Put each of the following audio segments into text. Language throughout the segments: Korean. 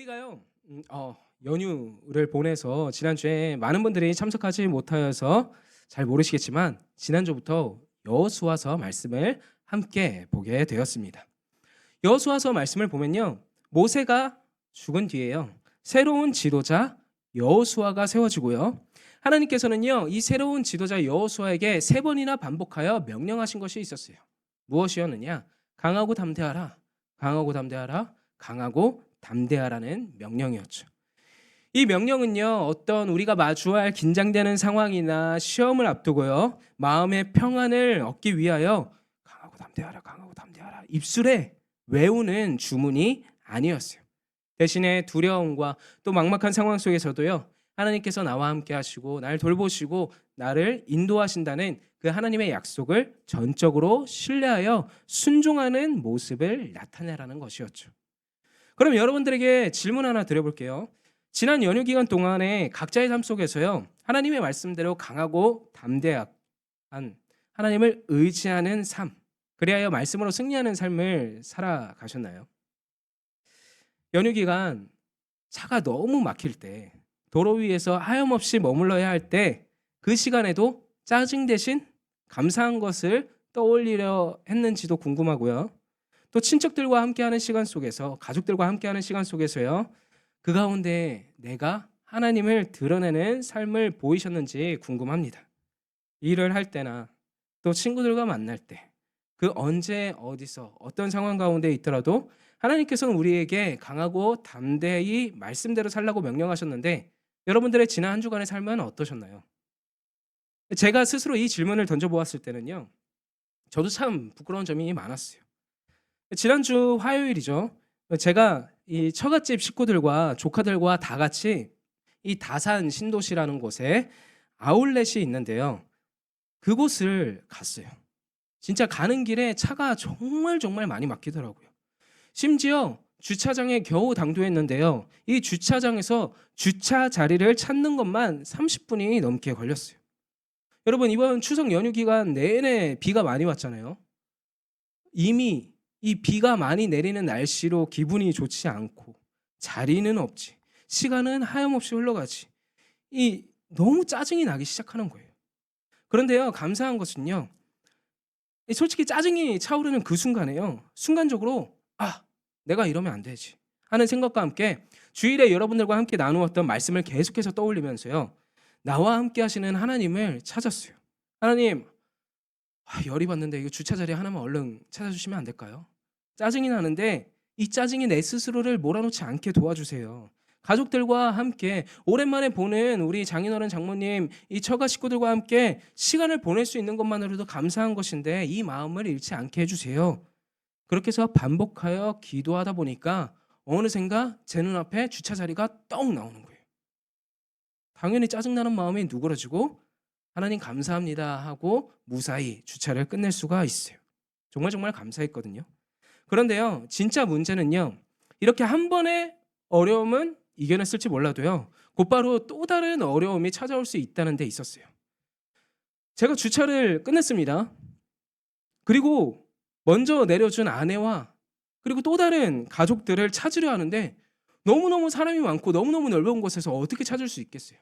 우리가요. 연휴를 보내서 지난주에 많은 분들이 참석하지 못하여서 잘 모르시겠지만 지난주부터 여호수아서 말씀을 함께 보게 되었습니다. 여호수아서 말씀을 보면요. 모세가 죽은 뒤에요. 새로운 지도자 여호수아가 세워지고요. 하나님께서는요. 이 새로운 지도자 여호수아에게 세 번이나 반복하여 명령하신 것이 있었어요. 무엇이었느냐? 강하고 담대하라. 강하고 담대하라. 강하고 담대하라는 명령이었죠. 이 명령은요, 어떤 우리가 마주할 긴장되는 상황이나 시험을 앞두고요, 마음의 평안을 얻기 위하여 강하고 담대하라, 강하고 담대하라, 입술에 외우는 주문이 아니었어요. 대신에 두려움과 또 막막한 상황 속에서도요, 하나님께서 나와 함께 하시고, 나를 돌보시고, 나를 인도하신다는 그 하나님의 약속을 전적으로 신뢰하여 순종하는 모습을 나타내라는 것이었죠. 그럼 여러분들에게 질문 하나 드려볼게요. 지난 연휴 기간 동안에 각자의 삶 속에서요. 하나님의 말씀대로 강하고 담대한 하나님을 의지하는 삶, 그리하여 말씀으로 승리하는 삶을 살아가셨나요? 연휴 기간 차가 너무 막힐 때, 도로 위에서 하염없이 머물러야 할 때 그 시간에도 짜증 대신 감사한 것을 떠올리려 했는지도 궁금하고요. 또 친척들과 함께하는 시간 속에서, 가족들과 함께하는 시간 속에서요. 그 가운데 내가 하나님을 드러내는 삶을 보이셨는지 궁금합니다. 일을 할 때나 또 친구들과 만날 때, 그 언제 어디서 어떤 상황 가운데 있더라도 하나님께서는 우리에게 강하고 담대히 말씀대로 살라고 명령하셨는데 여러분들의 지난 한 주간의 삶은 어떠셨나요? 제가 스스로 이 질문을 던져보았을 때는요. 저도 참 부끄러운 점이 많았어요. 지난주 화요일이죠. 제가 이 처갓집 식구들과 조카들과 다 같이 이 다산 신도시라는 곳에 아울렛이 있는데요. 그곳을 갔어요. 진짜 가는 길에 차가 정말 많이 막히더라고요. 심지어 주차장에 겨우 당도했는데요. 이 주차장에서 주차 자리를 찾는 것만 30분이 넘게 걸렸어요. 여러분, 이번 추석 연휴 기간 내내 비가 많이 왔잖아요. 이미 이 비가 많이 내리는 날씨로 기분이 좋지 않고 자리는 없지, 시간은 하염없이 흘러가지, 이 너무 짜증이 나기 시작하는 거예요. 그런데요, 감사한 것은요, 솔직히 짜증이 차오르는 그 순간에요, 순간적으로 내가 이러면 안 되지 하는 생각과 함께 주일에 여러분들과 함께 나누었던 말씀을 계속해서 떠올리면서요, 나와 함께 하시는 하나님을 찾았어요. 하나님, 열이 받는데 이거 주차 자리 하나만 얼른 찾아주시면 안 될까요? 짜증이 나는데 이 짜증이 내 스스로를 몰아놓지 않게 도와주세요. 가족들과 함께 오랜만에 보는 우리 장인어른 장모님, 이 처가 식구들과 함께 시간을 보낼 수 있는 것만으로도 감사한 것인데 이 마음을 잃지 않게 해주세요. 그렇게 해서 반복하여 기도하다 보니까 어느샌가 제 눈앞에 주차 자리가 떡 나오는 거예요. 당연히 짜증나는 마음이 누그러지고 하나님 감사합니다 하고 무사히 주차를 끝낼 수가 있어요. 정말 감사했거든요. 그런데요, 진짜 문제는요, 이렇게 한 번의 어려움은 이겨냈을지 몰라도요, 곧바로 또 다른 어려움이 찾아올 수 있다는 데 있었어요. 제가 주차를 끝냈습니다. 그리고 먼저 내려준 아내와 그리고 또 다른 가족들을 찾으려 하는데 너무너무 사람이 많고 너무너무 넓은 곳에서 어떻게 찾을 수 있겠어요?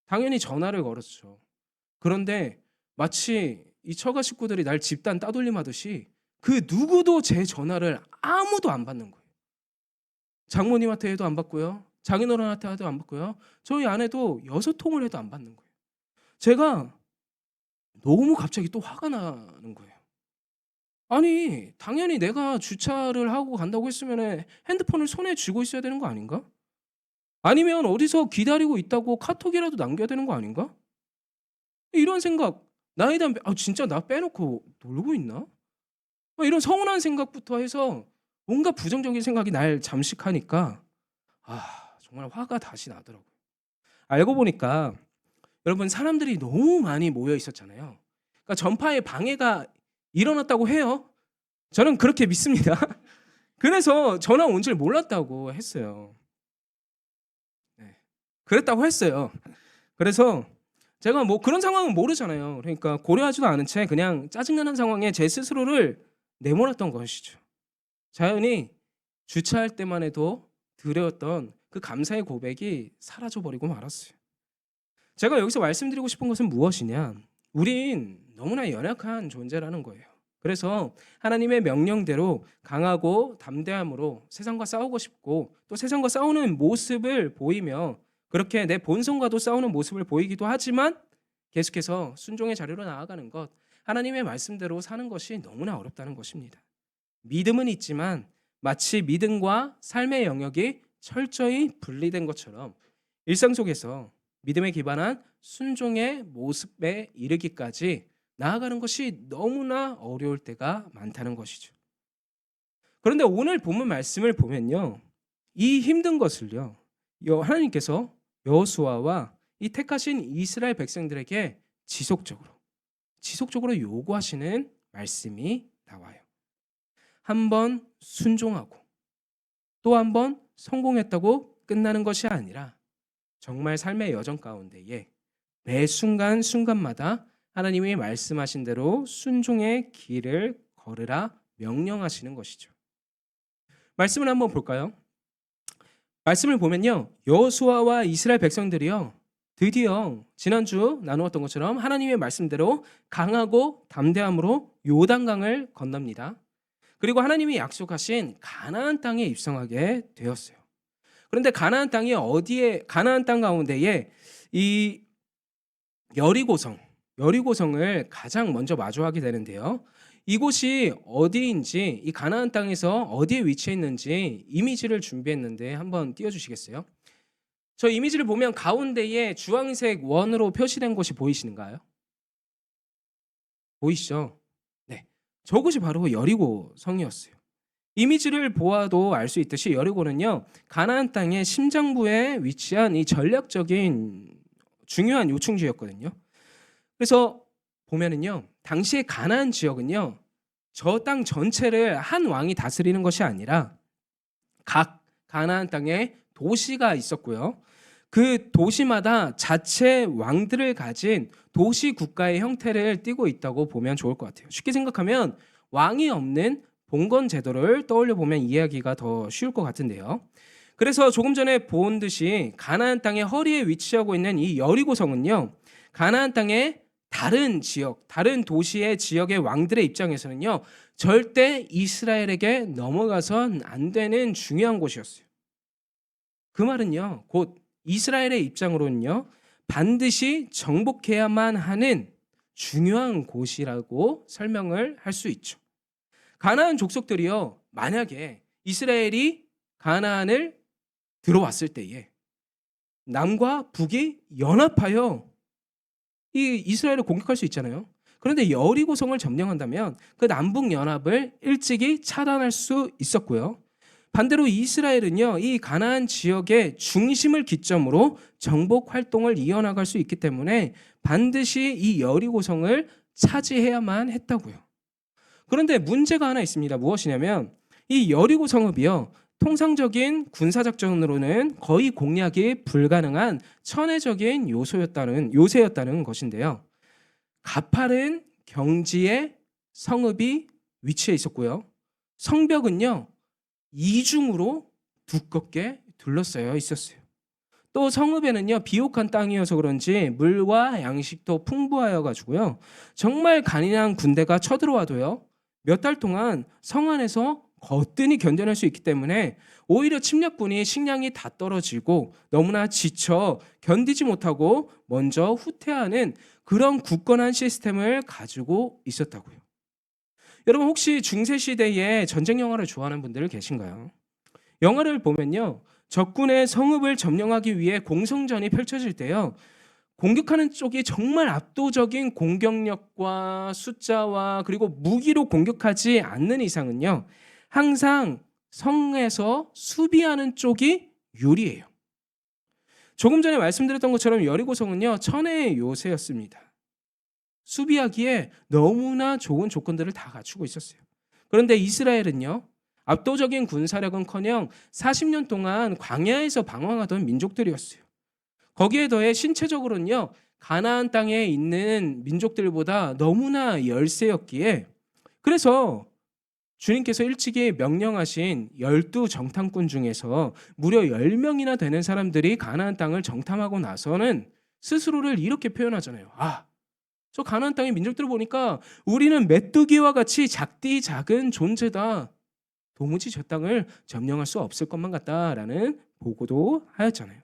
당연히 전화를 걸었죠. 그런데 마치 이 처가 식구들이 날 집단 따돌림하듯이 그 누구도 제 전화를 아무도 안 받는 거예요. 장모님한테 해도 안 받고요. 장인어른한테 해도 안 받고요. 저희 아내도 6통을 해도 안 받는 거예요. 제가 너무 갑자기 또 화가 나는 거예요. 아니, 당연히 내가 주차를 하고 간다고 했으면 핸드폰을 손에 쥐고 있어야 되는 거 아닌가? 아니면 어디서 기다리고 있다고 카톡이라도 남겨야 되는 거 아닌가? 이런 생각, 나에 대한 진짜 나 빼놓고 놀고 있나? 이런 서운한 생각부터 해서 뭔가 부정적인 생각이 날 잠식하니까 정말 화가 다시 나더라고요. 알고 보니까 여러분, 사람들이 너무 많이 모여 있었잖아요. 그러니까 전파에 방해가 일어났다고 해요. 저는 그렇게 믿습니다. 그래서 전화 온 줄 몰랐다고 했어요. 네. 그랬다고 했어요. 그래서 제가 뭐 그런 상황은 모르잖아요. 그러니까 고려하지도 않은 채 그냥 짜증나는 상황에 제 스스로를 내몰았던 것이죠. 자연히 주차할 때만 해도 드렸던 그 감사의 고백이 사라져버리고 말았어요. 제가 여기서 말씀드리고 싶은 것은 무엇이냐? 우린 너무나 연약한 존재라는 거예요. 그래서 하나님의 명령대로 강하고 담대함으로 세상과 싸우고 싶고 또 세상과 싸우는 모습을 보이며 그렇게 내 본성과도 싸우는 모습을 보이기도 하지만 계속해서 순종의 자리로 나아가는 것, 하나님의 말씀대로 사는 것이 너무나 어렵다는 것입니다. 믿음은 있지만 마치 믿음과 삶의 영역이 철저히 분리된 것처럼 일상 속에서 믿음에 기반한 순종의 모습에 이르기까지 나아가는 것이 너무나 어려울 때가 많다는 것이죠. 그런데 오늘 본문 말씀을 보면요, 이 힘든 것을요, 하나님께서 여호수아와 이 택하신 이스라엘 백성들에게 지속적으로 요구하시는 말씀이 나와요. 한 번 순종하고 또 한 번 성공했다고 끝나는 것이 아니라 정말 삶의 여정 가운데에 매 순간마다 하나님이 말씀하신 대로 순종의 길을 걸으라 명령하시는 것이죠. 말씀을 한번 볼까요? 말씀을 보면요, 여호수아와 이스라엘 백성들이요, 드디어 지난주 나누었던 것처럼 하나님의 말씀대로 강하고 담대함으로 요단강을 건넙니다. 그리고 하나님이 약속하신 가나안 땅에 입성하게 되었어요. 그런데 가나안 땅이 가나안 땅 가운데에 이 여리고성을 가장 먼저 마주하게 되는데요. 이곳이 어디인지, 이 가나안 땅에서 어디에 위치해 있는지 이미지를 준비했는데 한번 띄워주시겠어요? 저 이미지를 보면 가운데에 주황색 원으로 표시된 곳이 보이시는가요? 보이시죠? 네, 저곳이 바로 여리고성이었어요. 이미지를 보아도 알 수 있듯이 여리고는요, 가나안 땅의 심장부에 위치한 이 전략적인 중요한 요충지였거든요. 그래서 보면은요, 당시의 가나안 지역은요, 저 땅 전체를 한 왕이 다스리는 것이 아니라 각 가나안 땅에 도시가 있었고요. 그 도시마다 자체 왕들을 가진 도시 국가의 형태를 띠고 있다고 보면 좋을 것 같아요. 쉽게 생각하면 왕이 없는 봉건 제도를 떠올려 보면 이해하기가 더 쉬울 것 같은데요. 그래서 조금 전에 본 듯이 가나안 땅의 허리에 위치하고 있는 이 여리고성은요, 가나안 땅의 다른 지역, 다른 도시의 지역의 왕들의 입장에서는요, 절대 이스라엘에게 넘어가선 안 되는 중요한 곳이었어요. 그 말은요, 곧 이스라엘의 입장으로는요, 반드시 정복해야만 하는 중요한 곳이라고 설명을 할 수 있죠. 가나안 족속들이요, 만약에 이스라엘이 가나안을 들어왔을 때에 남과 북이 연합하여 이 이스라엘을 공격할 수 있잖아요. 그런데 여리고성을 점령한다면 그 남북 연합을 일찍이 차단할 수 있었고요. 반대로 이스라엘은요, 이 가나안 지역의 중심을 기점으로 정복 활동을 이어나갈 수 있기 때문에 반드시 이 여리고성을 차지해야만 했다고요. 그런데 문제가 하나 있습니다. 무엇이냐면 이 여리고 성읍이요, 통상적인 군사작전으로는 거의 공략이 불가능한 천혜적인 요새였다는 것인데요. 가파른 경지에 성읍이 위치해 있었고요. 성벽은요, 이중으로 두껍게 둘러싸여 있었어요. 또 성읍에는요, 비옥한 땅이어서 그런지 물과 양식도 풍부하여 가지고요, 정말 간인한 군대가 쳐들어와도요, 몇 달 동안 성 안에서 거뜬히 견뎌낼 수 있기 때문에 오히려 침략군이 식량이 다 떨어지고 너무나 지쳐 견디지 못하고 먼저 후퇴하는 그런 굳건한 시스템을 가지고 있었다고요. 여러분, 혹시 중세시대에 전쟁 영화를 좋아하는 분들 계신가요? 영화를 보면요, 적군의 성읍을 점령하기 위해 공성전이 펼쳐질 때요, 공격하는 쪽이 정말 압도적인 공격력과 숫자와 그리고 무기로 공격하지 않는 이상은요, 항상 성에서 수비하는 쪽이 유리해요. 조금 전에 말씀드렸던 것처럼 여리고성은요, 천혜의 요새였습니다. 수비하기에 너무나 좋은 조건들을 다 갖추고 있었어요. 그런데 이스라엘은요, 압도적인 군사력은커녕 40년 동안 광야에서 방황하던 민족들이었어요. 거기에 더해 신체적으로는요, 가나안 땅에 있는 민족들보다 너무나 열세였기에 그래서 주님께서 일찍이 명령하신 12 정탐꾼 중에서 무려 10명이나 되는 사람들이 가나안 땅을 정탐하고 나서는 스스로를 이렇게 표현하잖아요. 아, 저 가나안 땅의 민족들을 보니까 우리는 메뚜기와 같이 작디 작은 존재다. 도무지 저 땅을 점령할 수 없을 것만 같다라는 보고도 하였잖아요.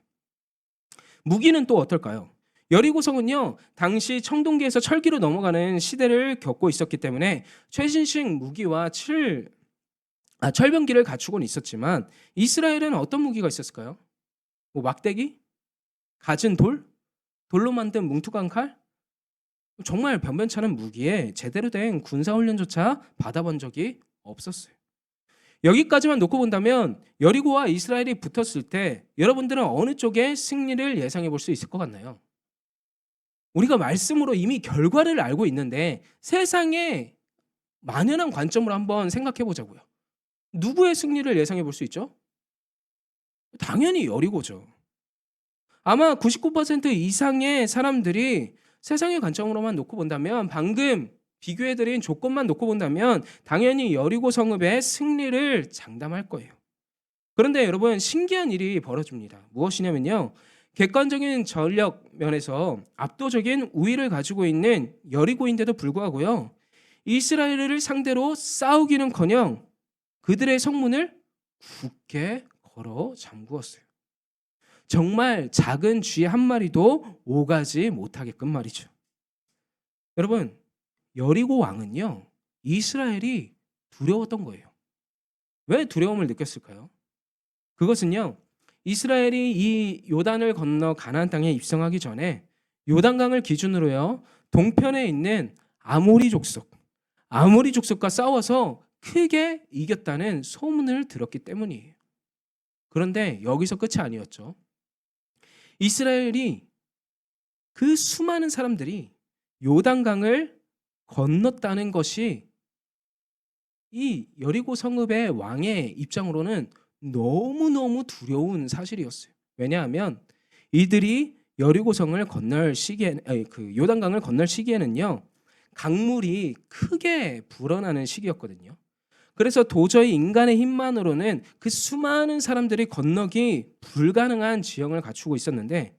무기는 또 어떨까요? 여리고성은요, 당시 청동기에서 철기로 넘어가는 시대를 겪고 있었기 때문에 최신식 무기와 철병기를 갖추고는 있었지만 이스라엘은 어떤 무기가 있었을까요? 뭐 막대기? 갖은 돌? 돌로 만든 뭉툭한 칼? 정말 변변찮은 무기에 제대로 된 군사훈련조차 받아본 적이 없었어요. 여기까지만 놓고 본다면 여리고와 이스라엘이 붙었을 때 여러분들은 어느 쪽의 승리를 예상해 볼 수 있을 것 같나요? 우리가 말씀으로 이미 결과를 알고 있는데 세상의 만연한 관점으로 한번 생각해 보자고요. 누구의 승리를 예상해 볼 수 있죠? 당연히 여리고죠. 아마 99% 이상의 사람들이 세상의 관점으로만 놓고 본다면 방금 비교해드린 조건만 놓고 본다면 당연히 여리고 성읍의 승리를 장담할 거예요. 그런데 여러분 신기한 일이 벌어집니다. 무엇이냐면요. 객관적인 전력 면에서 압도적인 우위를 가지고 있는 여리고인데도 불구하고요. 이스라엘을 상대로 싸우기는커녕 그들의 성문을 굳게 걸어 잠그었어요. 정말 작은 쥐 한 마리도 오가지 못하게끔 말이죠. 여러분, 여리고 왕은요, 이스라엘이 두려웠던 거예요. 왜 두려움을 느꼈을까요? 그것은요, 이스라엘이 이 요단을 건너 가나안 땅에 입성하기 전에 요단강을 기준으로요, 동편에 있는 아모리 족속과 싸워서 크게 이겼다는 소문을 들었기 때문이에요. 그런데 여기서 끝이 아니었죠. 이스라엘이 그 수많은 사람들이 요단강을 건넜다는 것이 이 여리고 성읍의 왕의 입장으로는 너무너무 두려운 사실이었어요. 왜냐하면 이들이 여리고성을 건널 시기에 그 요단강을 건널 시기에는요. 강물이 크게 불어나는 시기였거든요. 그래서 도저히 인간의 힘만으로는 그 수많은 사람들이 건너기 불가능한 지형을 갖추고 있었는데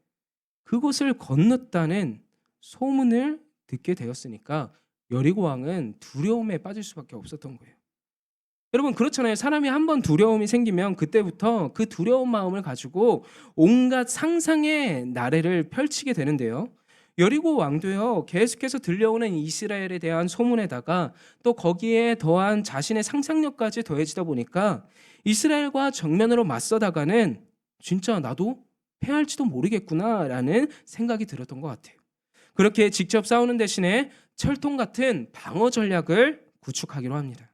그곳을 건넜다는 소문을 듣게 되었으니까 여리고 왕은 두려움에 빠질 수밖에 없었던 거예요. 여러분 그렇잖아요. 사람이 한번 두려움이 생기면 그때부터 그 두려운 마음을 가지고 온갖 상상의 나래를 펼치게 되는데요. 여리고 왕도요. 계속해서 들려오는 이스라엘에 대한 소문에다가 또 거기에 더한 자신의 상상력까지 더해지다 보니까 이스라엘과 정면으로 맞서다가는 진짜 나도 패할지도 모르겠구나라는 생각이 들었던 것 같아요. 그렇게 직접 싸우는 대신에 철통 같은 방어 전략을 구축하기로 합니다.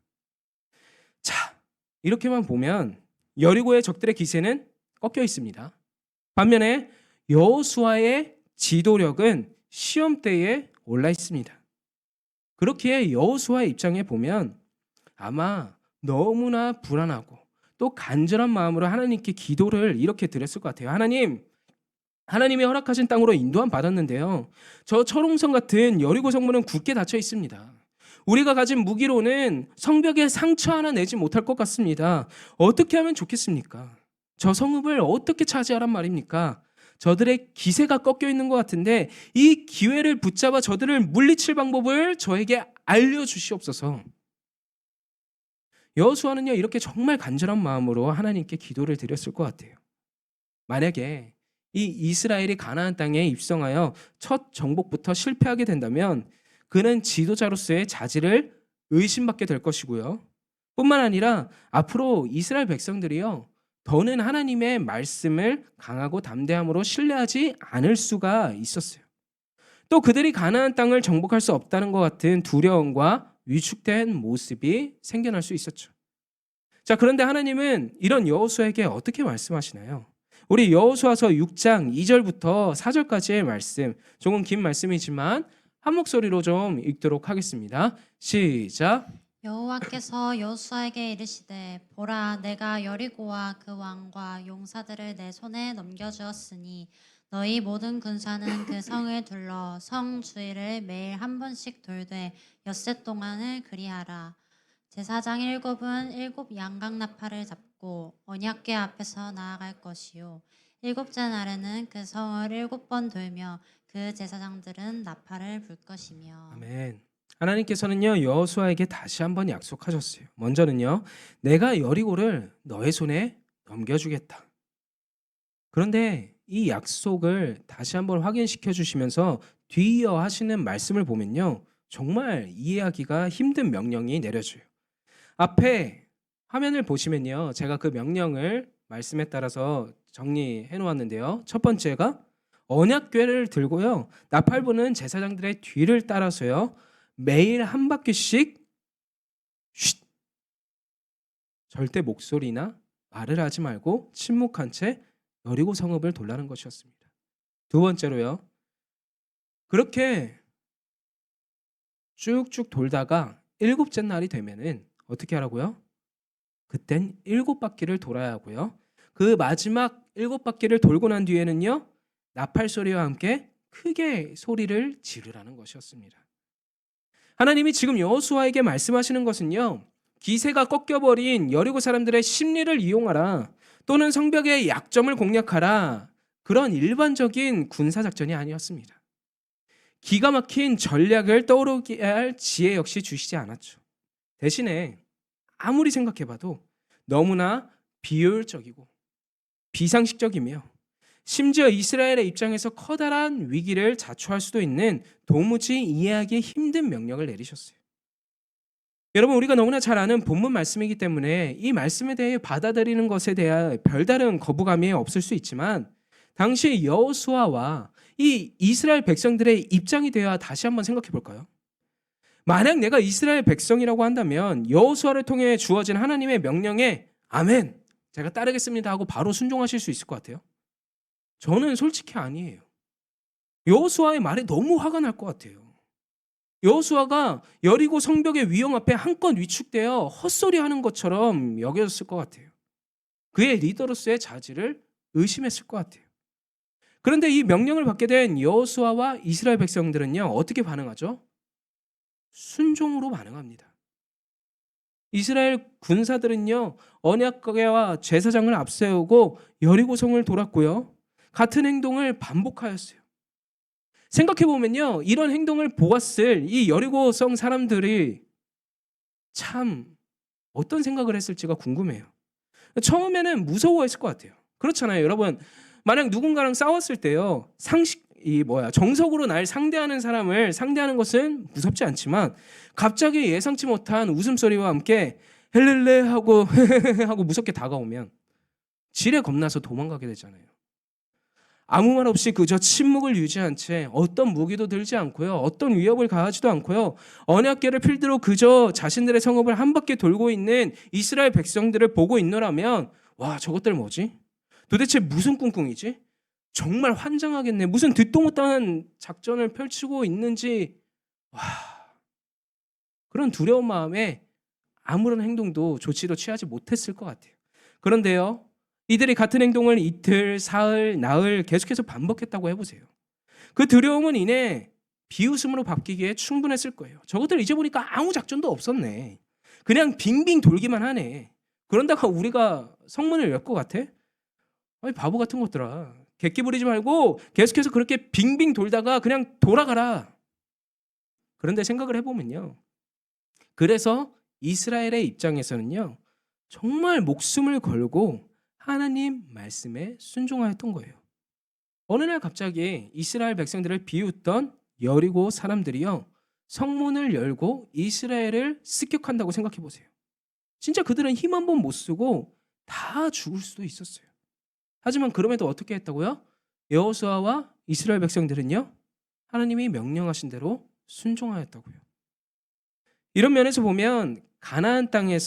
자, 이렇게만 보면 여리고의 적들의 기세는 꺾여 있습니다. 반면에 여호수아의 지도력은 시험대에 올라 있습니다. 그렇기에 여호수아의 입장에 보면 아마 너무나 불안하고 또 간절한 마음으로 하나님께 기도를 이렇게 드렸을 것 같아요. 하나님이 허락하신 땅으로 인도함 받았는데요. 저 철옹성 같은 여리고 성문은 굳게 닫혀 있습니다. 우리가 가진 무기로는 성벽에 상처 하나 내지 못할 것 같습니다. 어떻게 하면 좋겠습니까? 저 성읍을 어떻게 차지하란 말입니까? 저들의 기세가 꺾여 있는 것 같은데 이 기회를 붙잡아 저들을 물리칠 방법을 저에게 알려주시옵소서. 여호수아는요 이렇게 정말 간절한 마음으로 하나님께 기도를 드렸을 것 같아요. 만약에 이 이스라엘이 가나안 땅에 입성하여 첫 정복부터 실패하게 된다면 그는 지도자로서의 자질을 의심받게 될 것이고요. 뿐만 아니라 앞으로 이스라엘 백성들이요. 더는 하나님의 말씀을 강하고 담대함으로 신뢰하지 않을 수가 있었어요. 또 그들이 가나안 땅을 정복할 수 없다는 것 같은 두려움과 위축된 모습이 생겨날 수 있었죠. 자, 그런데 하나님은 이런 여호수아에게 어떻게 말씀하시나요? 우리 여호수아서 6장 2절부터 4절까지의 말씀, 조금 긴 말씀이지만 한 목소리로 좀 읽도록 하겠습니다. 시작. 여호와께서 여호수아에게 이르시되 보라 내가 여리고와 그 왕과 용사들을 내 손에 넘겨주었으니 너희 모든 군사는 그 성을 둘러 성 주위를 매일 한 번씩 돌되 엿새 동안을 그리하라. 제사장 7은 7 양각 나팔을 잡고 언약궤 앞에서 나아갈 것이요 7째 날에는 그 성을 7번 돌며 그 제사장들은 나팔을 불 것이며. 아멘. 하나님께서는요 여호수아에게 다시 한번 약속하셨어요. 먼저는요 내가 여리고를 너의 손에 넘겨주겠다. 그런데 이 약속을 다시 한번 확인시켜 주시면서 뒤이어 하시는 말씀을 보면요 정말 이해하기가 힘든 명령이 내려져요. 앞에 화면을 보시면요 제가 그 명령을 말씀에 따라서 정리해 놓았는데요. 첫 번째가 언약궤를 들고요 나팔 부는 제사장들의 뒤를 따라서요 매일 한 바퀴씩 쉿, 절대 목소리나 말을 하지 말고 침묵한 채 여리고 성읍을 돌라는 것이었습니다. 두 번째로요. 그렇게 쭉쭉 돌다가 7째 날이 되면은 어떻게 하라고요? 그땐 7바퀴를 돌아야 하고요. 그 마지막 7바퀴를 돌고 난 뒤에는요. 나팔 소리와 함께 크게 소리를 지르라는 것이었습니다. 하나님이 지금 여호수아에게 말씀하시는 것은요. 기세가 꺾여버린 여리고 사람들의 심리를 이용하라 또는 성벽의 약점을 공략하라 그런 일반적인 군사작전이 아니었습니다. 기가 막힌 전략을 떠오르게 할 지혜 역시 주시지 않았죠. 대신에 아무리 생각해봐도 너무나 비효율적이고 비상식적이며 심지어 이스라엘의 입장에서 커다란 위기를 자초할 수도 있는 도무지 이해하기 힘든 명령을 내리셨어요. 여러분 우리가 너무나 잘 아는 본문 말씀이기 때문에 이 말씀에 대해 받아들이는 것에 대한 별다른 거부감이 없을 수 있지만 당시 여호수아와 이 이스라엘 백성들의 입장이 되어 다시 한번 생각해 볼까요? 만약 내가 이스라엘 백성이라고 한다면 여호수아를 통해 주어진 하나님의 명령에 아멘 제가 따르겠습니다 하고 바로 순종하실 수 있을 것 같아요? 저는 솔직히 아니에요. 여호수아의 말에 너무 화가 날 것 같아요. 여호수아가 여리고 성벽의 위험 앞에 한껏 위축되어 헛소리하는 것처럼 여겨졌을 것 같아요. 그의 리더로서의 자질을 의심했을 것 같아요. 그런데 이 명령을 받게 된 여호수아와 이스라엘 백성들은요 어떻게 반응하죠? 순종으로 반응합니다. 이스라엘 군사들은요 언약궤와 제사장을 앞세우고 여리고성을 돌았고요 같은 행동을 반복하였어요. 생각해보면요 이런 행동을 보았을 이 여리고성 사람들이 참 어떤 생각을 했을지가 궁금해요. 처음에는 무서워했을 것 같아요. 그렇잖아요 여러분. 만약 누군가랑 싸웠을 때요 정석으로 날 상대하는 사람을 상대하는 것은 무섭지 않지만 갑자기 예상치 못한 웃음소리와 함께 헬렐레 하고 하고 무섭게 다가오면 지레 겁나서 도망가게 되잖아요. 아무 말 없이 그저 침묵을 유지한 채 어떤 무기도 들지 않고요. 어떤 위협을 가하지도 않고요. 언약궤를 필두로 그저 자신들의 성읍을 한 바퀴 돌고 있는 이스라엘 백성들을 보고 있노라면 와 저것들 뭐지? 도대체 무슨 꿍꿍이지? 정말 환장하겠네. 무슨 듣도 못한 작전을 펼치고 있는지 와 그런 두려운 마음에 아무런 행동도 조치도 취하지 못했을 것 같아요. 그런데요. 이들이 같은 행동을 이틀, 사흘, 나흘 계속해서 반복했다고 해보세요. 그 두려움은 이내 비웃음으로 바뀌기에 충분했을 거예요. 저것들 이제 보니까 아무 작전도 없었네. 그냥 빙빙 돌기만 하네. 그런다가 우리가 성문을 열 것 같아? 아니 바보 같은 것들아. 객기 부리지 말고 계속해서 그렇게 빙빙 돌다가 그냥 돌아가라. 그런데 생각을 해보면요. 그래서 이스라엘의 입장에서는요. 정말 목숨을 걸고 하나님 말씀에 순종하였던 거예요. 어느 날 갑자기 이스라엘 백성들을 비웃던 여리고 사람들이요. 성문을 열고 이스라엘을 습격한다고 생각해 보세요. 진짜 그들은 힘 한 번 못 쓰고 다 죽을 수도 있었어요. 하지만 그럼에도 어떻게 했다고요? 여호수아와 이스라엘 백성들은요. 하나님이 명령하신 대로 순종하였다고요. 이런 면에서 보면 가나안 땅에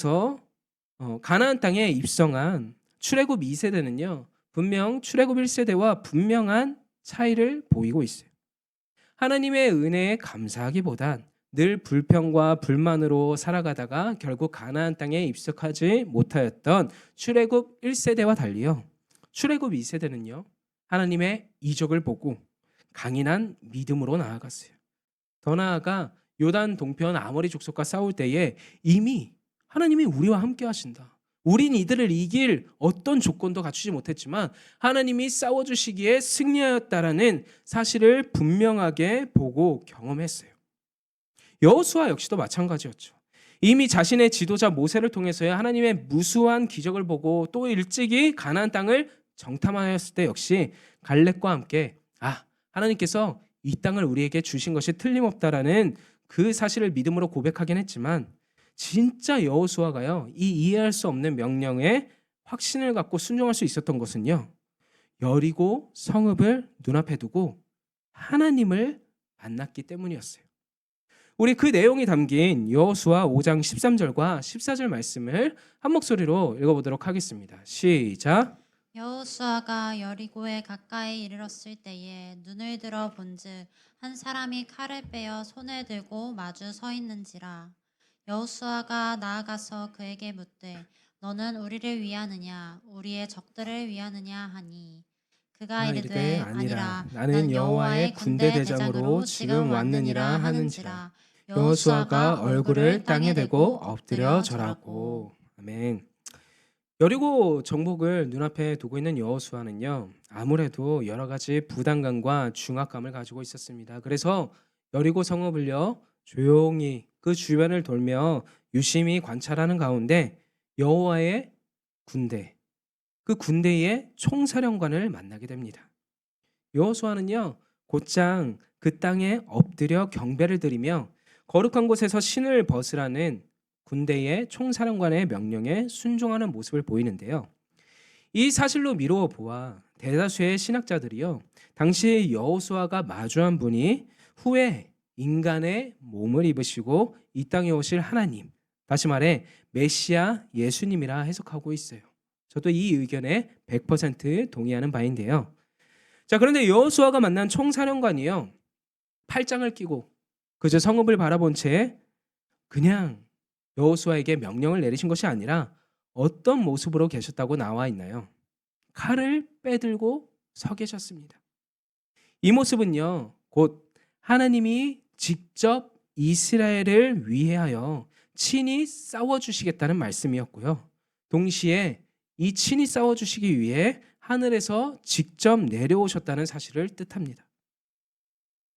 입성한 출애굽 2세대는요. 분명 출애굽 1세대와 분명한 차이를 보이고 있어요. 하나님의 은혜에 감사하기보단 늘 불평과 불만으로 살아가다가 결국 가나안 땅에 입성하지 못하였던 출애굽 1세대와 달리요. 출애굽 2세대는요. 하나님의 이적을 보고 강인한 믿음으로 나아갔어요. 더 나아가 요단 동편 아모리 족속과 싸울 때에 이미 하나님이 우리와 함께 하신다. 우린 이들을 이길 어떤 조건도 갖추지 못했지만 하나님이 싸워주시기에 승리하였다라는 사실을 분명하게 보고 경험했어요. 여호수아 역시도 마찬가지였죠. 이미 자신의 지도자 모세를 통해서야 하나님의 무수한 기적을 보고 또 일찍이 가나안 땅을 정탐하였을 때 역시 갈렙과 함께 하나님께서 이 땅을 우리에게 주신 것이 틀림없다라는 그 사실을 믿음으로 고백하긴 했지만 진짜 여호수아가요 이 이해할 수 없는 명령에 확신을 갖고 순종할 수 있었던 것은요 여리고 성읍을 눈앞에 두고 하나님을 만났기 때문이었어요. 우리 그 내용이 담긴 여호수아 5장 13절과 14절 말씀을 한 목소리로 읽어보도록 하겠습니다. 시작. 여호수아가 여리고에 가까이 이르렀을 때에 눈을 들어 본즉 한 사람이 칼을 빼어 손에 들고 마주 서 있는지라. 여호수아가 나아가서 그에게 묻되 너는 우리를 위하느냐 우리의 적들을 위하느냐 하니 그가 이르되 아니라 나는 여호와의 군대 대장으로 지금 왔느니라 하는지라. 여호수아가 얼굴을 땅에 대고 엎드려 절하고. 아멘. 여리고 정복을 눈앞에 두고 있는 여호수아는요 아무래도 여러 가지 부담감과 중압감을 가지고 있었습니다. 그래서 여리고 성읍을요 조용히 그 주변을 돌며 유심히 관찰하는 가운데 여호와의 군대, 그 군대의 총사령관을 만나게 됩니다. 여호수아는요 곧장 그 땅에 엎드려 경배를 드리며 거룩한 곳에서 신을 벗으라는 군대의 총사령관의 명령에 순종하는 모습을 보이는데요. 이 사실로 미루어 보아 대다수의 신학자들이요 당시 여호수아가 마주한 분이 후에 인간의 몸을 입으시고 이 땅에 오실 하나님, 다시 말해 메시아 예수님이라 해석하고 있어요. 저도 이 의견에 100% 동의하는 바인데요. 자, 그런데 여호수아가 만난 총사령관이요 팔짱을 끼고 그저 성읍을 바라본 채 그냥 여호수아에게 명령을 내리신 것이 아니라 어떤 모습으로 계셨다고 나와 있나요? 칼을 빼들고 서 계셨습니다. 이 모습은요 곧 하나님이 직접 이스라엘을 위하여 친히 싸워주시겠다는 말씀이었고요. 동시에 이 친히 싸워주시기 위해 하늘에서 직접 내려오셨다는 사실을 뜻합니다.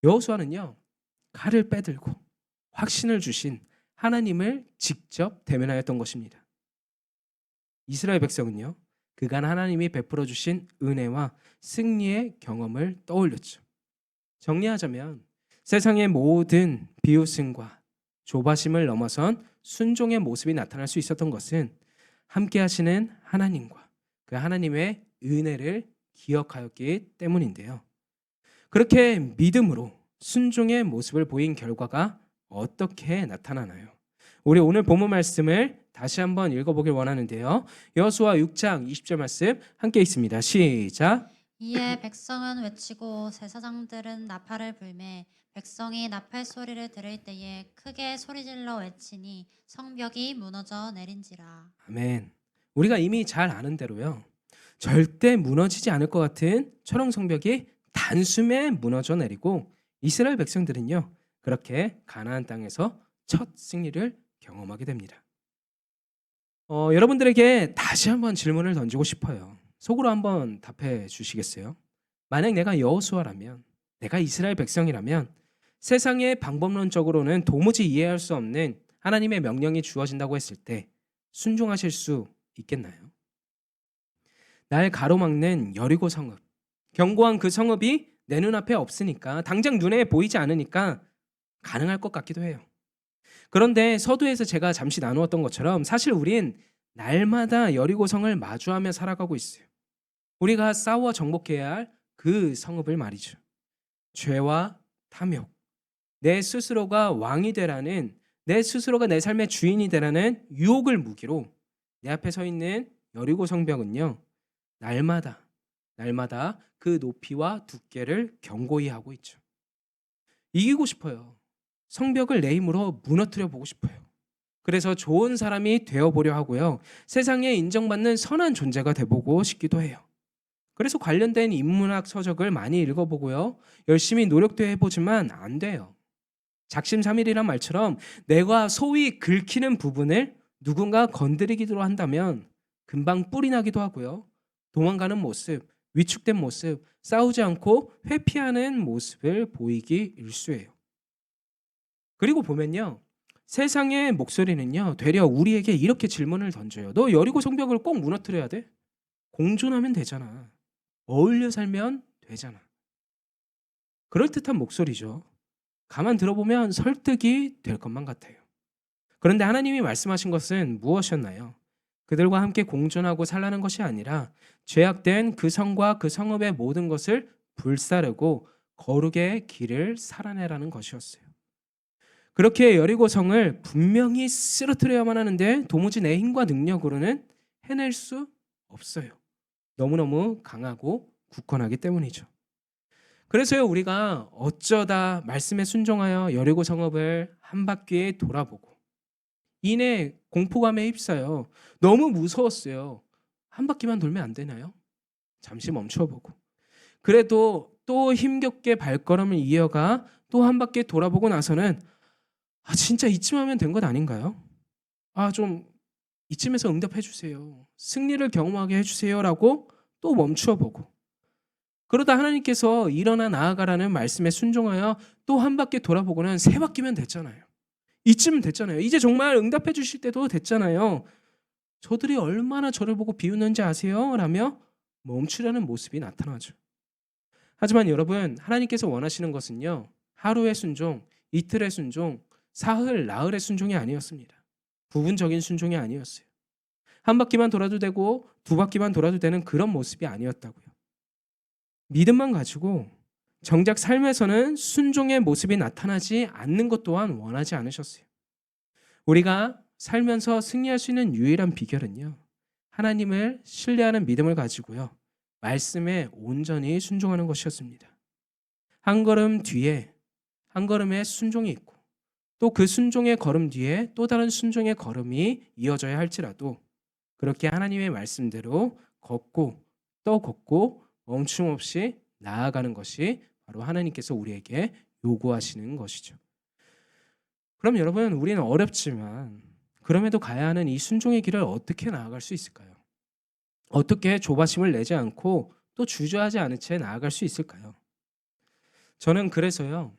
여호수아는요 칼을 빼들고 확신을 주신 하나님을 직접 대면하였던 것입니다. 이스라엘 백성은요 그간 하나님이 베풀어 주신 은혜와 승리의 경험을 떠올렸죠. 정리하자면 세상의 모든 비웃음과 조바심을 넘어선 순종의 모습이 나타날 수 있었던 것은 함께 하시는 하나님과 그 하나님의 은혜를 기억하였기 때문인데요. 그렇게 믿음으로 순종의 모습을 보인 결과가 어떻게 나타나나요? 우리 오늘 본문 말씀을 다시 한번 읽어보길 원하는데요. 여호수아 6장 20절 말씀 함께 있습니다. 시작. 이에 백성은 외치고 제사장들은 나팔을 불매 백성이 나팔 소리를 들을 때에 크게 소리질러 외치니 성벽이 무너져 내린지라. 아멘. 우리가 이미 잘 아는 대로요. 절대 무너지지 않을 것 같은 철옹 성벽이 단숨에 무너져 내리고 이스라엘 백성들은요. 그렇게 가나안 땅에서 첫 승리를 경험하게 됩니다. 여러분들에게 다시 한번 질문을 던지고 싶어요. 속으로 한번 답해 주시겠어요? 만약 내가 여호수아라면, 내가 이스라엘 백성이라면 세상의 방법론적으로는 도무지 이해할 수 없는 하나님의 명령이 주어진다고 했을 때 순종하실 수 있겠나요? 날 가로막는 여리고 성읍, 견고한 그 성읍이 내 눈앞에 없으니까 당장 눈에 보이지 않으니까 가능할 것 같기도 해요. 그런데 서두에서 제가 잠시 나누었던 것처럼 사실 우린 날마다 여리고성을 마주하며 살아가고 있어요. 우리가 싸워 정복해야 할 그 성읍을 말이죠. 죄와 탐욕, 내 스스로가 왕이 되라는, 내 스스로가 내 삶의 주인이 되라는 유혹을 무기로 내 앞에 서 있는 여리고 성벽은요, 날마다 그 높이와 두께를 견고히 하고 있죠. 이기고 싶어요. 성벽을 내 힘으로 무너뜨려 보고 싶어요. 그래서 좋은 사람이 되어보려 하고요. 세상에 인정받는 선한 존재가 돼보고 싶기도 해요. 그래서 관련된 인문학 서적을 많이 읽어보고요. 열심히 노력도 해보지만 안 돼요. 작심삼일이란 말처럼 내가 소위 긁히는 부분을 누군가 건드리기로 한다면 금방 뿔이 나기도 하고요. 도망가는 모습, 위축된 모습, 싸우지 않고 회피하는 모습을 보이기 일쑤예요. 그리고 보면요. 세상의 목소리는요. 되려 우리에게 이렇게 질문을 던져요. 너 여리고 성벽을 꼭 무너뜨려야 돼? 공존하면 되잖아. 어울려 살면 되잖아. 그럴듯한 목소리죠. 가만 들어보면 설득이 될 것만 같아요. 그런데 하나님이 말씀하신 것은 무엇이었나요? 그들과 함께 공존하고 살라는 것이 아니라 죄악된 그 성과 그 성읍의 모든 것을 불사르고 거룩의 길을 살아내라는 것이었어요. 그렇게 여리고 성을 분명히 쓰러뜨려야만 하는데 도무지 내 힘과 능력으로는 해낼 수 없어요. 너무너무 강하고 굳건하기 때문이죠. 그래서요 우리가 어쩌다 말씀에 순종하여 여리고 성읍을 한 바퀴 돌아보고 이내 공포감에 휩싸여 너무 무서웠어요. 한 바퀴만 돌면 안 되나요? 잠시 멈춰보고 그래도 또 힘겹게 발걸음을 이어가 또 한 바퀴 돌아보고 나서는 진짜 이쯤 하면 된 것 아닌가요? 좀 이쯤에서 응답해 주세요. 승리를 경험하게 해주세요라고 또 멈추어 보고 그러다 하나님께서 일어나 나아가라는 말씀에 순종하여 또 한 바퀴 돌아보고는 세 바퀴면 됐잖아요. 이쯤 됐잖아요. 이제 정말 응답해 주실 때도 됐잖아요. 저들이 얼마나 저를 보고 비웃는지 아세요? 라며 멈추려는 모습이 나타나죠. 하지만 여러분 하나님께서 원하시는 것은요. 하루의 순종, 이틀의 순종, 사흘, 나흘의 순종이 아니었습니다. 부분적인 순종이 아니었어요. 한 바퀴만 돌아도 되고 두 바퀴만 돌아도 되는 그런 모습이 아니었다고요. 믿음만 가지고 정작 삶에서는 순종의 모습이 나타나지 않는 것 또한 원하지 않으셨어요. 우리가 살면서 승리할 수 있는 유일한 비결은요. 하나님을 신뢰하는 믿음을 가지고요. 말씀에 온전히 순종하는 것이었습니다. 한 걸음 뒤에 한 걸음의 순종이 있고 또 그 순종의 걸음 뒤에 또 다른 순종의 걸음이 이어져야 할지라도 그렇게 하나님의 말씀대로 걷고 또 걷고 멈춤 없이 나아가는 것이 바로 하나님께서 우리에게 요구하시는 것이죠. 그럼 여러분 우리는 어렵지만 그럼에도 가야 하는 이 순종의 길을 어떻게 나아갈 수 있을까요? 어떻게 조바심을 내지 않고 또 주저하지 않은 채 나아갈 수 있을까요? 저는 그래서요.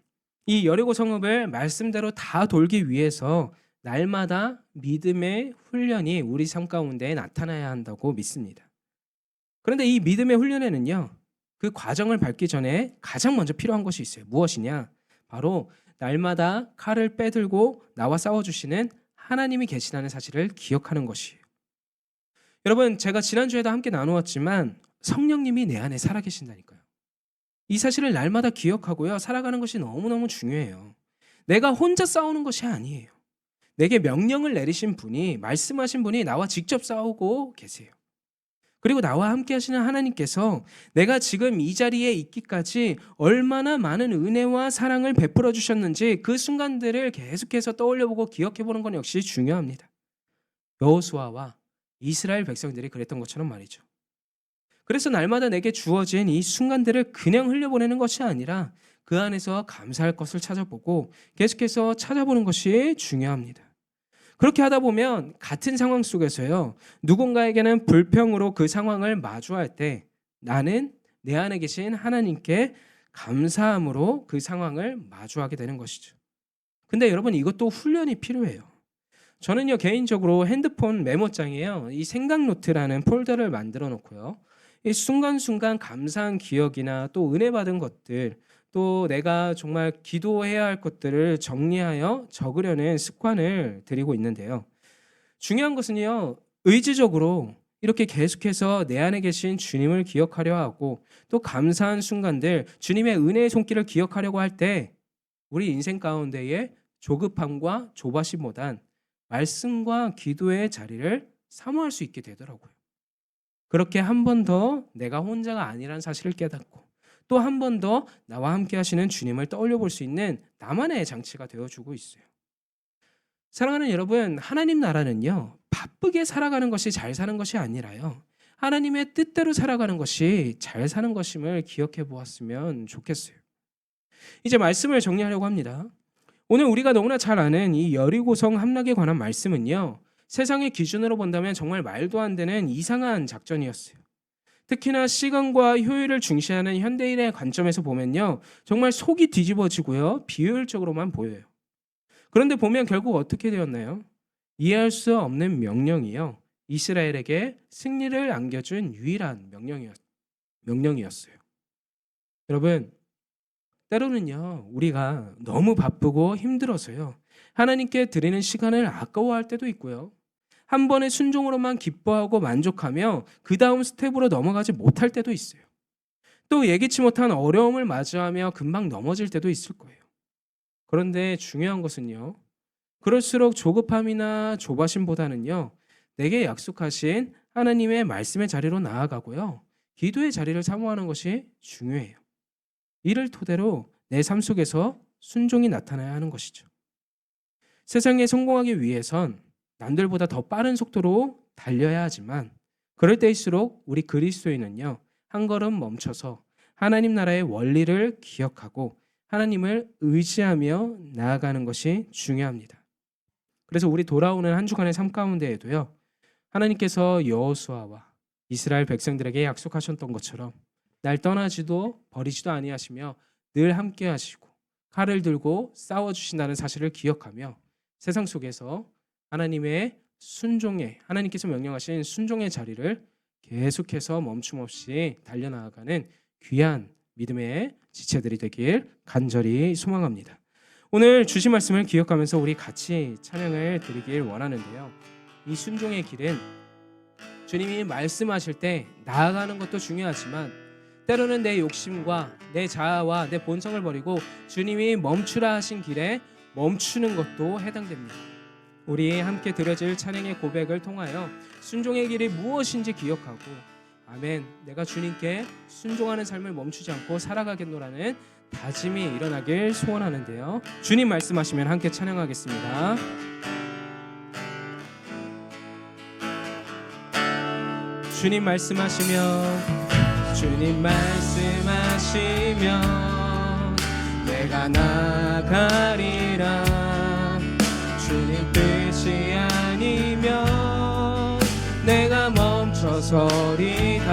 이 여리고 성읍을 말씀대로 다 돌기 위해서 날마다 믿음의 훈련이 우리 삶 가운데 나타나야 한다고 믿습니다. 그런데 이 믿음의 훈련에는요. 그 과정을 밟기 전에 가장 먼저 필요한 것이 있어요. 무엇이냐? 바로 날마다 칼을 빼들고 나와 싸워주시는 하나님이 계시다는 사실을 기억하는 것이에요. 여러분 제가 지난주에도 함께 나누었지만 성령님이 내 안에 살아계신다니까요. 이 사실을 날마다 기억하고요. 살아가는 것이 너무너무 중요해요. 내가 혼자 싸우는 것이 아니에요. 내게 명령을 내리신 분이 말씀하신 분이 나와 직접 싸우고 계세요. 그리고 나와 함께 하시는 하나님께서 내가 지금 이 자리에 있기까지 얼마나 많은 은혜와 사랑을 베풀어 주셨는지 그 순간들을 계속해서 떠올려보고 기억해보는 건 역시 중요합니다. 여호수아와 이스라엘 백성들이 그랬던 것처럼 말이죠. 그래서 날마다 내게 주어진 이 순간들을 그냥 흘려보내는 것이 아니라 그 안에서 감사할 것을 찾아보고 계속해서 찾아보는 것이 중요합니다. 그렇게 하다 보면 같은 상황 속에서요. 누군가에게는 불평으로 그 상황을 마주할 때 나는 내 안에 계신 하나님께 감사함으로 그 상황을 마주하게 되는 것이죠. 근데 여러분 이것도 훈련이 필요해요. 저는요 개인적으로 핸드폰 메모장에요. 이 생각노트라는 폴더를 만들어 놓고요. 이 순간순간 감사한 기억이나 또 은혜 받은 것들 또 내가 정말 기도해야 할 것들을 정리하여 적으려는 습관을 들이고 있는데요. 중요한 것은요. 의지적으로 이렇게 계속해서 내 안에 계신 주님을 기억하려 하고 또 감사한 순간들 주님의 은혜의 손길을 기억하려고 할 때 우리 인생 가운데에 조급함과 조바심보단 말씀과 기도의 자리를 사모할 수 있게 되더라고요. 그렇게 한 번 더 내가 혼자가 아니라는 사실을 깨닫고 또 한 번 더 나와 함께 하시는 주님을 떠올려 볼 수 있는 나만의 장치가 되어주고 있어요. 사랑하는 여러분, 하나님 나라는요. 바쁘게 살아가는 것이 잘 사는 것이 아니라요. 하나님의 뜻대로 살아가는 것이 잘 사는 것임을 기억해 보았으면 좋겠어요. 이제 말씀을 정리하려고 합니다. 오늘 우리가 너무나 잘 아는 이 여리고성 함락에 관한 말씀은요. 세상의 기준으로 본다면 정말 말도 안 되는 이상한 작전이었어요. 특히나 시간과 효율을 중시하는 현대인의 관점에서 보면요, 정말 속이 뒤집어지고요, 비효율적으로만 보여요. 그런데 보면 결국 어떻게 되었나요? 이해할 수 없는 명령이요, 이스라엘에게 승리를 안겨준 유일한 명령이었어요. 여러분, 때로는요, 우리가 너무 바쁘고 힘들어서요, 하나님께 드리는 시간을 아까워할 때도 있고요, 한 번의 순종으로만 기뻐하고 만족하며 그 다음 스텝으로 넘어가지 못할 때도 있어요. 또 예기치 못한 어려움을 맞이하며 금방 넘어질 때도 있을 거예요. 그런데 중요한 것은요, 그럴수록 조급함이나 조바심보다는요, 내게 약속하신 하나님의 말씀의 자리로 나아가고요, 기도의 자리를 사모하는 것이 중요해요. 이를 토대로 내 삶 속에서 순종이 나타나야 하는 것이죠. 세상에 성공하기 위해선 남들보다 더 빠른 속도로 달려야 하지만, 그럴 때일수록 우리 그리스도인은요, 한 걸음 멈춰서 하나님 나라의 원리를 기억하고 하나님을 의지하며 나아가는 것이 중요합니다. 그래서 우리 돌아오는 한 주간의 삶 가운데에도요, 하나님께서 여호수아와 이스라엘 백성들에게 약속하셨던 것처럼 날 떠나지도 버리지도 아니하시며 늘 함께 하시고 칼을 들고 싸워주신다는 사실을 기억하며 세상 속에서 하나님의 순종의, 하나님께서 명령하신 순종의 자리를 계속해서 멈춤 없이 달려나가는 귀한 믿음의 지체들이 되길 간절히 소망합니다. 오늘 주신 말씀을 기억하면서 우리 같이 찬양을 드리길 원하는데요, 이 순종의 길은 주님이 말씀하실 때 나아가는 것도 중요하지만, 때로는 내 욕심과 내 자아와 내 본성을 버리고 주님이 멈추라 하신 길에 멈추는 것도 해당됩니다. 우리 함께 드려질 찬양의 고백을 통하여 순종의 길이 무엇인지 기억하고, 아멘, 내가 주님께 순종하는 삶을 멈추지 않고 살아가겠노라는 다짐이 일어나길 소원하는데요, 주님 말씀하시면 함께 찬양하겠습니다. 주님 말씀하시면, 주님 말씀하시면 내가 나가리라. 주님 뜻이 아니면 내가 멈춰서리다.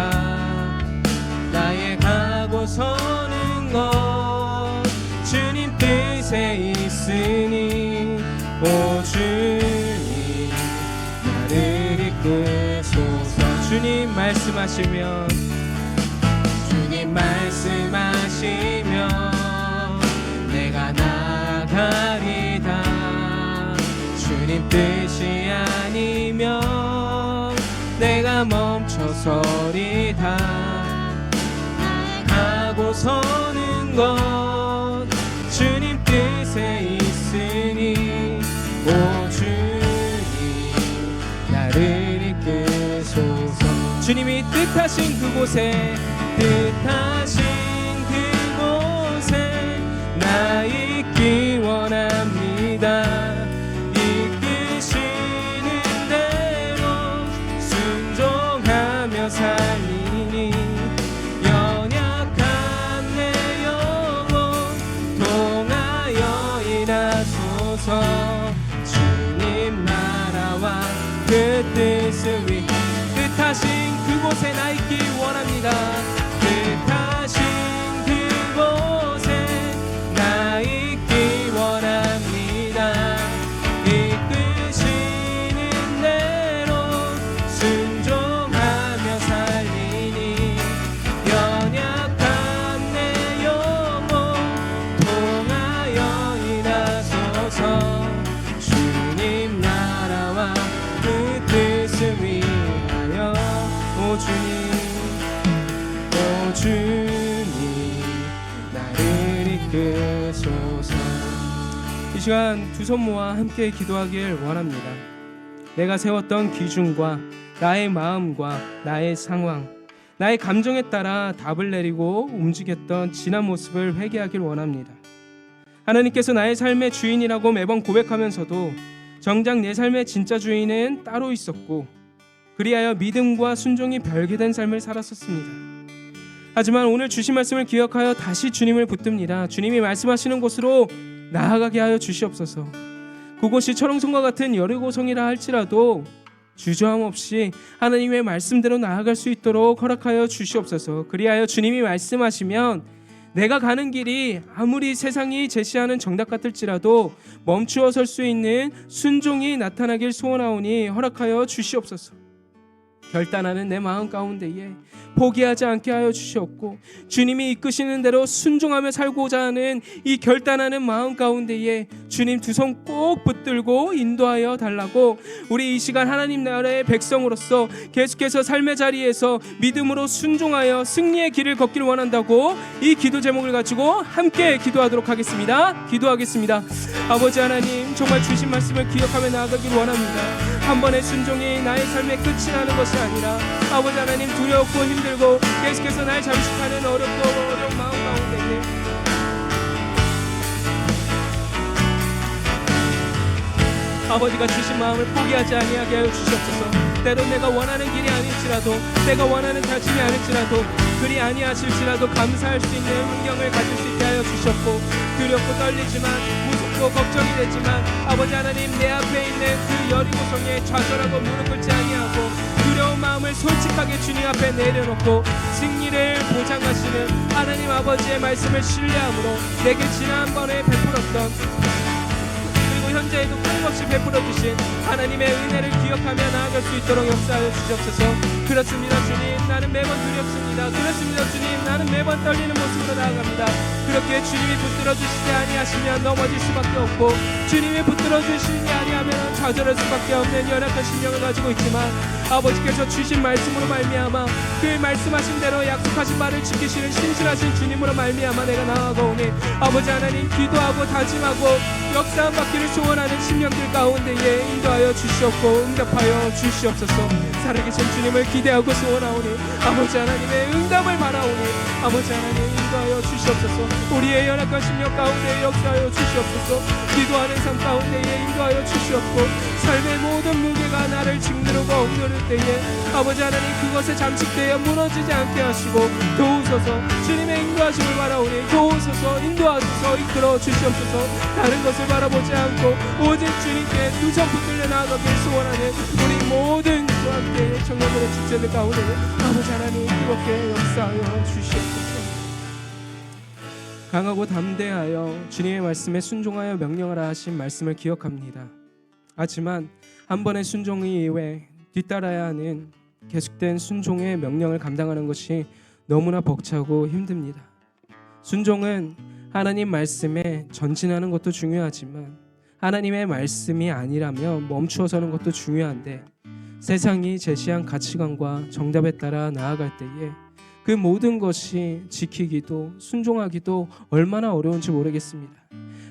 나의 가고 서는 것 주님 뜻에 있으니, 오 주님 나를 이끄소서. 주님 말씀하시면, 주님 말씀하시면 내가 나가리다. 주님 뜻이 아니면 내가 멈춰서리다. 가고 서는 것 주님 뜻에 있으니, 오 주님 나를 이끄소서. 주님이 뜻하신 그곳에 나 있기 원합니다. 이끄시는 대로 순종하며 살리니, 연약한 내 영혼 통하여 일하소서. 주님 나라와 그 뜻을 위해 뜻하신 그곳에 나 있기 원합니다. 뜻하신 그곳에 나 있기 원합니다. 이끄시는 대로 순종하며 살리니, 연약한 내 영혼 통하여 일하소서. 주님 나라와 그 뜻을 위하여, 오 주님 나를 이끄소서. 이 시간 두 손 모아 함께 기도하길 원합니다. 내가 세웠던 기준과 나의 마음과 나의 상황, 나의 감정에 따라 답을 내리고 움직였던 지난 모습을 회개하길 원합니다. 하나님께서 나의 삶의 주인이라고 매번 고백하면서도 정작 내 삶의 진짜 주인은 따로 있었고, 그리하여 믿음과 순종이 별개된 삶을 살았었습니다. 하지만 오늘 주신 말씀을 기억하여 다시 주님을 붙듭니다. 주님이 말씀하시는 곳으로 나아가게 하여 주시옵소서. 그곳이 철옹성과 같은 여리고성이라 할지라도 주저함 없이 하나님의 말씀대로 나아갈 수 있도록 허락하여 주시옵소서. 그리하여 주님이 말씀하시면 내가 가는 길이 아무리 세상이 제시하는 정답 같을지라도 멈추어 설 수 있는 순종이 나타나길 소원하오니 허락하여 주시옵소서. 결단하는 내 마음 가운데에 포기하지 않게 하여 주시옵고 주님이 이끄시는 대로 순종하며 살고자 하는 이 결단하는 마음 가운데에 주님 두 손 꼭 붙들고 인도하여 달라고 우리 이 시간 하나님 나라의 백성으로서 계속해서 삶의 자리에서 믿음으로 순종하여 승리의 길을 걷기를 원한다고 이 기도 제목을 가지고 함께 기도하도록 하겠습니다. 기도하겠습니다. 아버지 하나님, 정말 주신 말씀을 기억하며 나아가길 원합니다. 한 번의 순종이 나의 삶의 끝이 나는 것이 아니라 아버지 하나님, 두렵고 힘들고 계속해서 날 잠식하는 어려운 마음 가운데에 아버지가 주신 마음을 포기하지 아니하게 하여 주시옵소서. 때론 내가 원하는 길이 아닐지라도, 내가 원하는 자신이 아닐지라도, 그리 아니하실지라도 감사할 수 있는 환경을 가질 수 있게 하여 주셨고, 두렵고 떨리지만 무섭고 걱정이 되지만 아버지 하나님, 내 앞에 있는 그 여리고성에 좌절하고 무릎 꿇지 아니하고 두려운 마음을 솔직하게 주님 앞에 내려놓고 승리를 보장하시는 하나님 아버지의 말씀을 신뢰함으로 내게 지난번에 베풀었던 현재에도 끊임없이 베풀어 주신 하나님의 은혜를 기억하며 나아갈 수 있도록 역사하여 주시옵소서. 그렇습니다 주님, 나는 매번 두렵습니다. 그렇습니다 주님, 나는 매번 떨리는 모습으로 나아갑니다. 그렇게 주님이 붙들어 주시지 아니하시면 넘어질 수밖에 없고, 주님이 붙들어 주시지 아니하면 좌절할 수밖에 없는 연약한 심령을 가지고 있지만 아버지께서 주신 말씀으로 말미암아 그 말씀하신 대로 약속하신 말을 지키시는 신실하신 주님으로 말미암아 내가 나아가오니 아버지 하나님, 기도하고 다짐하고 역사한 받기를 소원하는 심령들 가운데에 인도하여 주시옵고 응답하여 주시옵소서. 살아계신 주님을 기대하고 소원하오니 아버지 하나님의 응답을 바라오니 아버지 하나님 인도하여 주시옵소서. 우리의 연약한 심령 가운데에 역사하여 주시옵소서. 기도하는 삶 가운데에 인도하여 주시옵고 삶의 모든 무게가 나를 짓누르고 억누를 때에 아버지 하나님, 그것에 잠식되어 무너지지 않게 하시고 도우소서. 주님의 인도하심을 바라오니 도우소서. 인도하소서. 이끌어 주시옵소서. 다른 것을 바라보지 않고 오직 주님께 두 손 붙들려 나아가길 소원하는 우리 모든 주 함께 청년들의 축제들 가운데 아버지 하나님 뜨겁게 역사하여 주시옵소서. 강하고 담대하여 주님의 말씀에 순종하여 명령하라 하신 말씀을 기억합니다. 하지만 한 번의 순종 이후에 뒤따라야 하는 계속된 순종의 명령을 감당하는 것이 너무나 벅차고 힘듭니다. 순종은 하나님 말씀에 전진하는 것도 중요하지만 하나님의 말씀이 아니라면 멈추어 서는 것도 중요한데, 세상이 제시한 가치관과 정답에 따라 나아갈 때에 그 모든 것이 지키기도 순종하기도 얼마나 어려운지 모르겠습니다.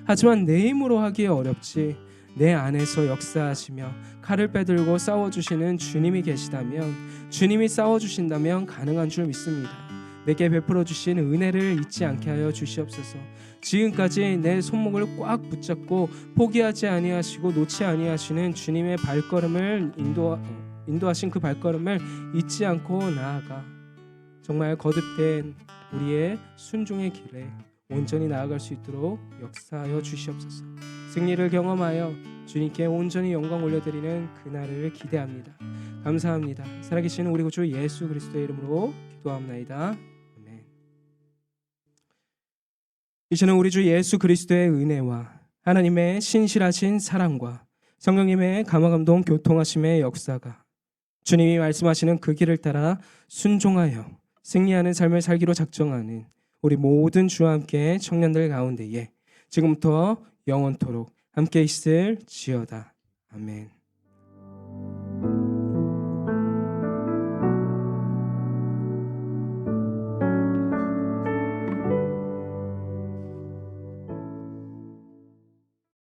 하지만 내 힘으로 하기에 어렵지 내 안에서 역사하시며 칼을 빼들고 싸워주시는 주님이 계시다면, 주님이 싸워주신다면 가능한 줄 믿습니다. 내게 베풀어 주신 은혜를 잊지 않게 하여 주시옵소서. 지금까지 내 손목을 꽉 붙잡고 포기하지 아니하시고 놓지 아니하시는 주님의 발걸음을 인도하신 그 발걸음을 잊지 않고 나아가 정말 거듭된 우리의 순종의 길에 온전히 나아갈 수 있도록 역사하여 주시옵소서. 승리를 경험하여 주님께 온전히 영광 올려드리는 그날을 기대합니다. 감사합니다. 살아계신 우리 구주 예수 그리스도의 이름으로 기도합나이다. 아멘. 이제는 우리 주 예수 그리스도의 은혜와 하나님의 신실하신 사랑과 성령님의 감화감동 교통하심의 역사가 주님이 말씀하시는 그 길을 따라 순종하여 승리하는 삶을 살기로 작정하는 우리 모든 주와 함께 청년들 가운데에 지금부터 영원토록 함께 있을지어다. 아멘.